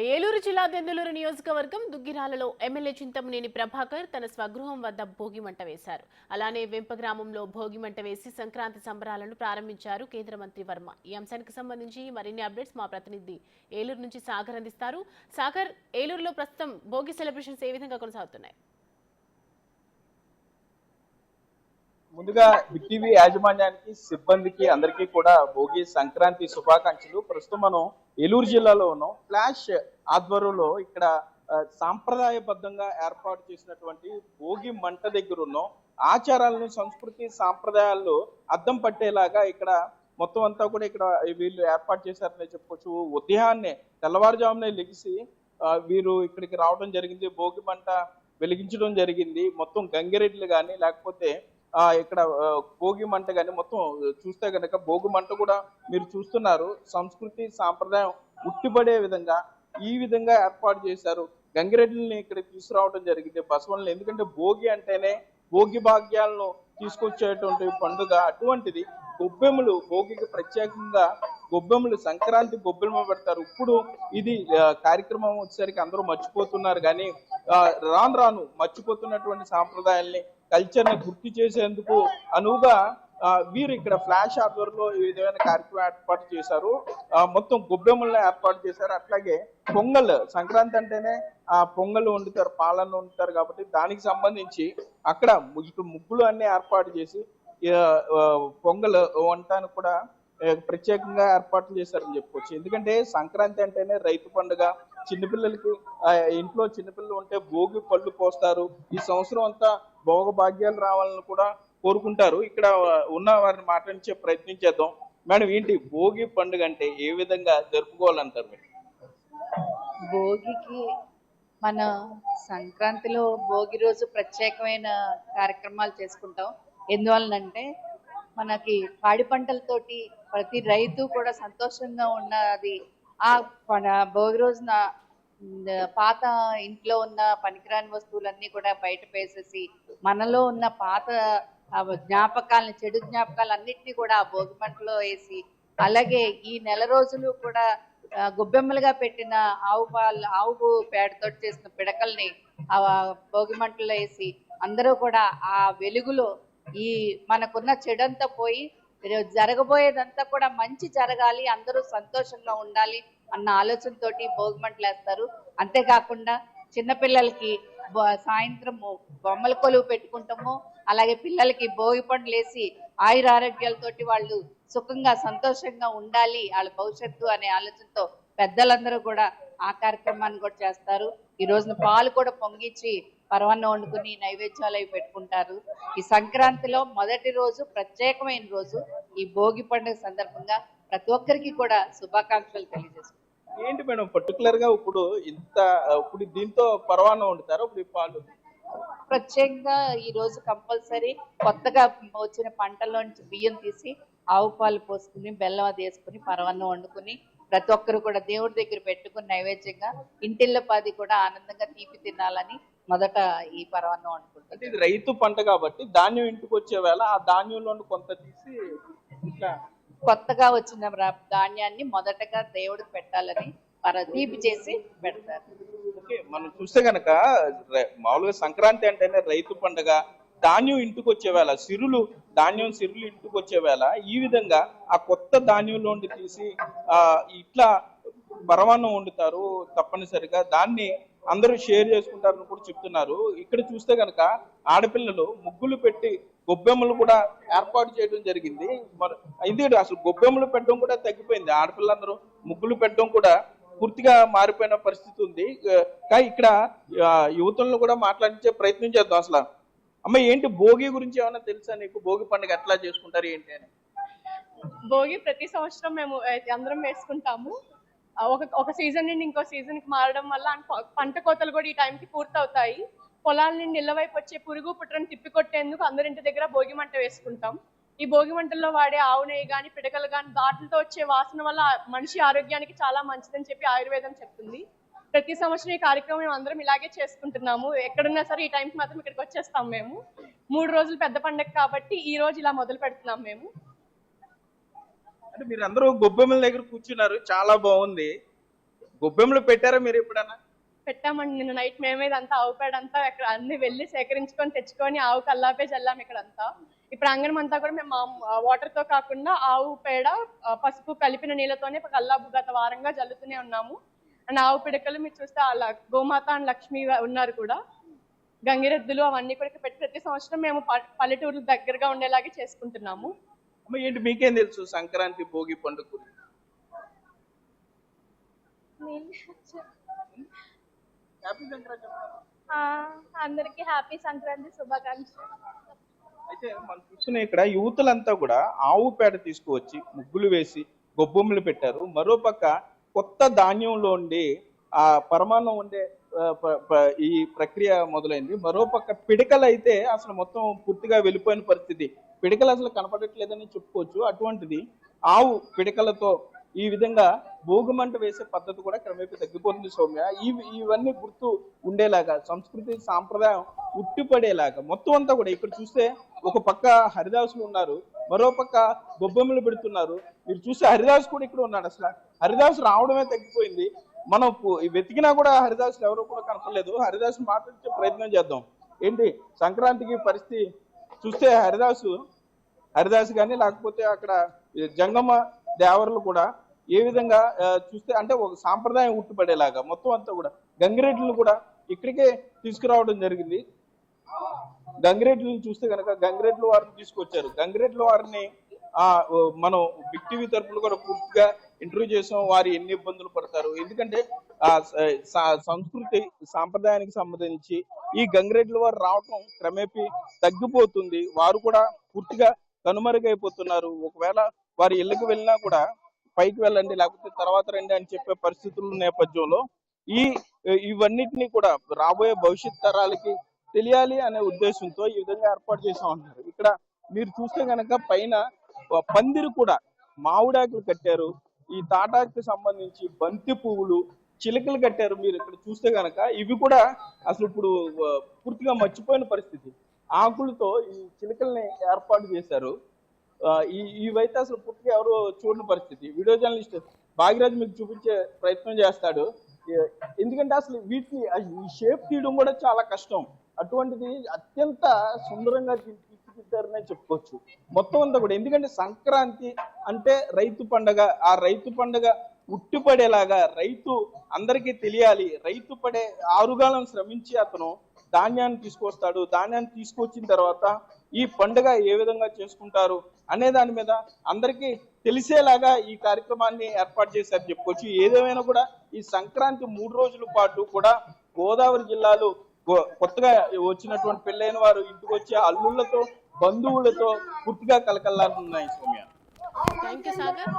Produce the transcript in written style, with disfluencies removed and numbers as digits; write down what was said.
ఏలూరు జిల్లా దెందులూరు నియోజకవర్గం దుగ్గిరాలలో ఎమ్మెల్యే చింతమనేని ప్రభాకర్ తన స్వగృహం వద్ద భోగిమంట వేశారు. అలానే వెంప గ్రామంలో భోగిమంట వేసి సంక్రాంతి సంబరాలను ప్రారంభించారు కేంద్ర మంత్రి వర్మ. ఈ అంశానికి సంబంధించి మరిన్ని అప్డేట్స్ మా ప్రతినిధి ఏలూరు నుంచి సాగర్ అందిస్తారు. సాగర్, ఏలూరులో ప్రస్తుతం భోగి సెలబ్రేషన్స్ ఏ విధంగా కొనసాగుతున్నాయి? ముందుగా బిగ్ టీవీ యాజమాన్యానికి, సిబ్బందికి అందరికీ కూడా భోగి సంక్రాంతి శుభాకాంక్షలు. ప్రస్తుతం మనం ఏలూరు జిల్లాలో ఉన్నాం. ఫ్లాష్ ఆధ్వర్యంలో ఇక్కడ సాంప్రదాయబద్ధంగా ఏర్పాటు చేసినటువంటి భోగి మంట దగ్గర ఉన్నాం. ఆచారాలను, సంస్కృతి, సాంప్రదాయాల్లో అద్దం పట్టేలాగా ఇక్కడ మొత్తం అంతా కూడా ఇక్కడ వీళ్ళు ఏర్పాటు చేశారనే చెప్పుకోవచ్చు. ఉదయాన్నే తెల్లవారుజామునే లెగిసి వీరు ఇక్కడికి రావడం జరిగింది. భోగి మంట వెలిగించడం జరిగింది. మొత్తం గంగిరెడ్లు కానీ లేకపోతే ఇక్కడ భోగి మంట కానీ మొత్తం చూస్తే కనుక భోగి మంట కూడా మీరు చూస్తున్నారు. సంస్కృతి సాంప్రదాయం ఉట్టిపడే విధంగా ఈ విధంగా ఏర్పాటు చేశారు. గంగిరెడ్లని ఇక్కడ తీసుకురావడం జరిగింది బసవన్లు. ఎందుకంటే భోగి అంటేనే భోగి భాగ్యాలను తీసుకొచ్చేటువంటి పండుగ. అటువంటిది గొబ్బెమ్మలు, భోగికి ప్రత్యేకంగా గొబ్బెమ్మలు, సంక్రాంతి గొబ్బెమ్మ పెడతారు. ఇప్పుడు ఇది కార్యక్రమం వచ్చేసరికి అందరూ మర్చిపోతున్నారు, కానీ రాను రాను మర్చిపోతున్నటువంటి సాంప్రదాయాల్ని, కల్చర్ ని గుర్తు చేసేందుకు అనువుగా వీరు ఇక్కడ ఫ్లాష్ ఆధ్వర్యంలో ఈ విధమైన కార్యక్రమం ఏర్పాటు చేశారు. మొత్తం గొబ్బెమ్మలను ఏర్పాటు చేశారు. అట్లాగే పొంగల్, సంక్రాంతి అంటేనే పొంగల్ వండుతారు, పాలన వండుతారు. కాబట్టి దానికి సంబంధించి అక్కడ ఇక్కడ ముగ్గులు అన్ని ఏర్పాటు చేసి పొంగల్ వండటానికి కూడా ప్రత్యేకంగా ఏర్పాట్లు చేశారని చెప్పుకోవచ్చు. ఎందుకంటే సంక్రాంతి అంటేనే రైతు పండుగ. చిన్నపిల్లలకి ఇంట్లో చిన్నపిల్లలు ఉంటే భోగి పళ్ళు పోస్తారు. ఈ సంవత్సరం అంతా భోగ భాగ్యాలు రావాలని కూడా కోరుకుంటారు. ఇక్కడ ఉన్న వారిని మాట్లాడించే ప్రయత్నం చేద్దాం. మేడం, ఏంటి భోగి పండుగ అంటే ఏ విధంగా జరుపుకోవాలంటారు మీరు? భోగికి మన సంక్రాంతిలో భోగి రోజు ప్రత్యేకమైన కార్యక్రమాలు చేసుకుంటాం. ఎందువలనంటే మనకి పాడి పంటలతోటి ప్రతి రైతు కూడా సంతోషంగా ఉన్నది. ఆ భోగి రోజున పాత ఇంట్లో ఉన్న పనికిరాని వస్తువులన్నీ కూడా బయట పేసేసి మనలో ఉన్న పాత జ్ఞాపకాలని, చెడు జ్ఞాపకాలన్నింటినీ కూడా ఆ భోగి మంటలో వేసి, అలాగే ఈ నెల రోజులు కూడా గొబ్బెమ్మలుగా పెట్టిన ఆవు పేడతో చేసిన పిడకల్ని ఆ భోగి మంటలో వేసి అందరూ కూడా ఆ వెలుగులో ఈ మనకున్న చెడంతా పోయి జరగబోయేదంతా కూడా మంచి జరగాలి, అందరూ సంతోషంగా ఉండాలి అన్న ఆలోచనతోటి భోగి మంటలు వేస్తారు. అంతేకాకుండా చిన్నపిల్లలకి సాయంత్రం బొమ్మల కొలువు పెట్టుకుంటాము. అలాగే పిల్లలకి భోగి పండ్లు వేసి ఆయుర ఆరోగ్యాలతోటి వాళ్ళు సుఖంగా సంతోషంగా ఉండాలి వాళ్ళ భవిష్యత్తు అనే ఆలోచనతో పెద్దలందరూ కూడా ఆ కార్యక్రమాన్ని కూడా చేస్తారు. ఈ రోజున పాలు కూడా పొంగిచ్చి పరవాన్నం వండుకుని నైవేద్యాలు అవి పెట్టుకుంటారు. ఈ సంక్రాంతిలో మొదటి రోజు ప్రత్యేకమైన రోజు. ఈ భోగి పండుగ సందర్భంగా ప్రతి ఒక్కరికి కూడా శుభాకాంక్షలు తెలియజేసుకుంటారు. ఏంటి మేడం పర్టికులర్ గా ఇప్పుడు దీంతో పరవాన్నం వండుతారు? ఇప్పుడు పాలు ప్రత్యేకంగా ఈ రోజు కంపల్సరీ కొత్తగా వచ్చిన పంటల్లోంచి బియ్యం తీసి ఆవు పాలు పోసుకుని బెల్లం అది వేసుకుని పరవాన్నం వండుకుని ప్రతి ఒక్కరు కూడా దేవుడి దగ్గర పెట్టుకుని నైవేద్యంగా ఇంటిళ్ళ పాది కూడా ఆనందంగా తీపి తినాలని మొదట ఈ పరవాన్నం వండుకుంటారు. ఇది రైతు పంట కాబట్టి ధాన్యం ఇంటికి వచ్చే వేళ ఆ ధాన్యంలో కొంత తీసి కొత్తగా వచ్చిన ధాన్యాన్ని మొదటగా దేవుడికి పెట్టాలని తీపి చేసి పెడతారు. ఓకే, మనం చూస్తే గనక మామూలుగా సంక్రాంతి అంటేనే రైతు పండుగ. ధాన్యం ఇంటికి వచ్చే వేళ సిరులు ఇంటికి వచ్చే వేళ ఈ విధంగా ఆ కొత్త ధాన్యంలో తీసి ఇట్లా పరమాన్నం వండుతారు. తప్పనిసరిగా దాన్ని అందరూ షేర్ చేసుకుంటారని కూడా చెప్తున్నారు. ఇక్కడ చూస్తే గనక ఆడపిల్లలు ముగ్గులు పెట్టి గొబ్బెమ్మలు కూడా ఏర్పాటు చేయడం జరిగింది. ఎందుకంటే అసలు గొబ్బెమ్మలు పెట్టడం కూడా తగ్గిపోయింది. ఆడపిల్లలందరూ ముగ్గులు పెట్టడం కూడా పూర్తిగా మారిపోయిన పరిస్థితి ఉంది. కానీ ఇక్కడ యువతులను కూడా మాట్లాడించే ప్రయత్నం చేద్దాం. అసలు అమ్మ, ఏంటి భోగి గురించి ఏమైనా తెలుసా నీకు? భోగి పండుగ ఎట్లా చేసుకుంటారు ఏంటి అని? భోగి ప్రతి సంవత్సరం మేము అందరం వేసుకుంటాము. ఒక సీజన్ నుండి ఇంకో సీజన్ కి మారడం వల్ల పంట కోతలు కూడా ఈ టైంకి పూర్తవుతాయి. పొలాల నుండి నీళ్ళ వైపు వచ్చే పురుగు పుట్రను తిప్పికొట్టేందుకు అందరి ఇంటి దగ్గర భోగి మంట వేసుకుంటాం. ఈ భోగి మంటల్లో వాడే ఆవు నెయ్యి కానీ, పిడకలు కానీ, ఘాట్లతో వచ్చే వాసన వల్ల మనిషి ఆరోగ్యానికి చాలా మంచిదని చెప్పి ఆయుర్వేదం చెప్తుంది. ప్రతి సంవత్సరం ఈ కార్యక్రమం అందరం ఇలాగే చేసుకుంటున్నాము. ఎక్కడున్నా సరే ఈ టైంకి మాత్రం ఇక్కడికి వచ్చేస్తాం. మేము 3 రోజులు పెద్ద పండుగ కాబట్టి ఈ రోజు ఇలా మొదలు పెడుతున్నాం. మేము అంటే మీరు అందరూ గొబ్బెమ్మల దగ్గర కూర్చున్నారు, చాలా బాగుంది. గొబ్బెమ్మలు పెట్టారా మీరు ఎప్పుడన్నా? పెట్టామండి. నిన్న నైట్ మేమే ఇదంతా ఆవు పేడ అంతా ఇక్కడ అన్ని వెళ్ళి సేకరించుకొని తెచ్చుకొని ఆవు కల్లాపే చల్లాము ఇక్కడంతా. ఇప్పుడు అంగనం అంతా కూడా మేము వాటర్ తో కాకుండా ఆవు పేడ పసుపు కలిపిన నీళ్ళతోనే కల్లాపు గత వారంగా జల్లుతూనే ఉన్నాము. అండ్ ఆవు పిడకలు మీరు చూస్తే అలా గోమాత అండ్ లక్ష్మి ఉన్నారు కూడా, గంగిరెద్దులు అవన్నీ కూడా ఇక్కడ పెట్టి ప్రతి సంవత్సరం మేము పల్లెటూరు దగ్గరగా ఉండేలాగే చేసుకుంటున్నాము. అమ్మ ఏంటి మీకేం తెలుసు సంక్రాంతి భోగి పండుగ గురించి? హ్యాపీ సంక్రాంతి చెప్పండి. అందరికి హ్యాపీ సంక్రాంతి శుభాకాంక్షలు. అయితే మనం చూస్తున్న ఇక్కడ యువతులంతా కూడా ఆవు పేడ తీసుకువచ్చి ముగ్గులు వేసి గొబ్బొమ్మలు పెట్టారు. మరోపక్క కొత్త ధాన్యంలో ఉండి ఆ పరమాన్నం ఉండే ఈ ప్రక్రియ మొదలైంది. మరోపక్క పిడకలు అయితే అసలు మొత్తం పూర్తిగా వెళ్ళిపోయిన పరిస్థితి, పిడకలు అసలు కనపడట్లేదని చెప్పుకోవచ్చు. అటువంటిది ఆవు పిడకలతో ఈ విధంగా భోగిమంట వేసే పద్ధతి కూడా క్రమేపీ తగ్గిపోతుంది సౌమ్య. ఇవన్నీ గుర్తు ఉండేలాగా, సంస్కృతి సాంప్రదాయం ఉట్టిపడేలాగా మొత్తం అంతా కూడా ఇక్కడ చూస్తే ఒక పక్క హరిదాసులు ఉన్నారు, మరో పక్క గొబ్బెమ్మలు పెడుతున్నారు. మీరు చూస్తే హరిదాసు కూడా ఇక్కడ ఉన్నాడు. అసలు హరిదాసు రావడమే తగ్గిపోయింది. మనం వెతికినా కూడా హరిదాసులు ఎవరో కూడా కనపడలేదు. హరిదాసు మాట్లాడించే ప్రయత్నం చేద్దాం. ఏంటి సంక్రాంతికి పరిస్థితి చూస్తే హరిదాసు కానీ లేకపోతే అక్కడ జంగమ్మ దేవరలు కూడా ఏ విధంగా చూస్తే అంటే ఒక సాంప్రదాయం ఉట్టిపడేలాగా మొత్తం అంతా కూడా గంగిరెడ్లను కూడా ఇక్కడికే తీసుకురావడం జరిగింది. గంగిరెడ్లను చూస్తే కనుక గంగిరెడ్ల వారిని తీసుకొచ్చారు. గంగిరెడ్ల వారిని మనం బిగ్ టీవీ తరఫున కూడా పూర్తిగా ఇంటర్వ్యూ చేసాం. వారు ఎన్ని ఇబ్బందులు పడతారు, ఎందుకంటే సంస్కృతి సాంప్రదాయానికి సంబంధించి ఈ గంగిరెడ్ల వారు రావటం క్రమేపీ తగ్గిపోతుంది. వారు కూడా పూర్తిగా కనుమరుగైపోతున్నారు. ఒకవేళ వారి ఇళ్ళకి వెళ్ళినా కూడా పైకి వెళ్ళండి లేకపోతే తర్వాత రండి అని చెప్పే పరిస్థితుల నేపథ్యంలో ఇవన్నిటినీ కూడా రాబోయే భవిష్యత్ తరాలకి తెలియాలి అనే ఉద్దేశంతో ఈ విధంగా ఏర్పాటు చేసాం అంటారు. ఇక్కడ మీరు చూస్తే కనుక పైన పందిరి కూడా మామిడాకులు కట్టారు. ఈ తాటాకు సంబంధించి బంతి పువ్వులు, చిలుకలు కట్టారు. మీరు ఇక్కడ చూస్తే కనుక ఇవి కూడా అసలు ఇప్పుడు పూర్తిగా మర్చిపోయిన పరిస్థితి. ఆకులతో ఈ చిలుకల్ని ఏర్పాటు చేశారు. ఇవైతే అసలు పూర్తిగా ఎవరు చూడని పరిస్థితి. వీడియో జర్నలిస్ట్ భాగ్యరాజ్ మీకు చూపించే ప్రయత్నం చేస్తాడు. ఎందుకంటే అసలు వీటిని ఈ షేప్ తీయడం కూడా చాలా కష్టం. అటువంటిది అత్యంత సుందరంగా తీర్చిదిద్దారనే చెప్పుకోవచ్చు మొత్తం అంతా కూడా. ఎందుకంటే సంక్రాంతి అంటే రైతు పండగ. ఆ రైతు పండగ ఉట్టిపడేలాగా రైతు అందరికీ తెలియాలి. రైతు పడే ఆరుగాలను శ్రమించి అతను ధాన్యాన్ని తీసుకొస్తాడు. ధాన్యాన్ని తీసుకొచ్చిన తర్వాత ఈ పండుగ ఏ విధంగా చేసుకుంటారు అనే దాని మీద అందరికీ తెలిసేలాగా ఈ కార్యక్రమాన్ని ఏర్పాటు చేశారు చెప్పుకోవచ్చు. ఏదేమైనా కూడా ఈ సంక్రాంతి 3 రోజుల పాటు కూడా గోదావరి జిల్లాలో కొత్తగా వచ్చినటువంటి పెళ్ళైన వారు ఇంటికి వచ్చే అల్లుళ్లతో బంధువులతో పూర్తిగా కలకల్లాడుతున్నాయి సౌమ్య. Thank you Sagar.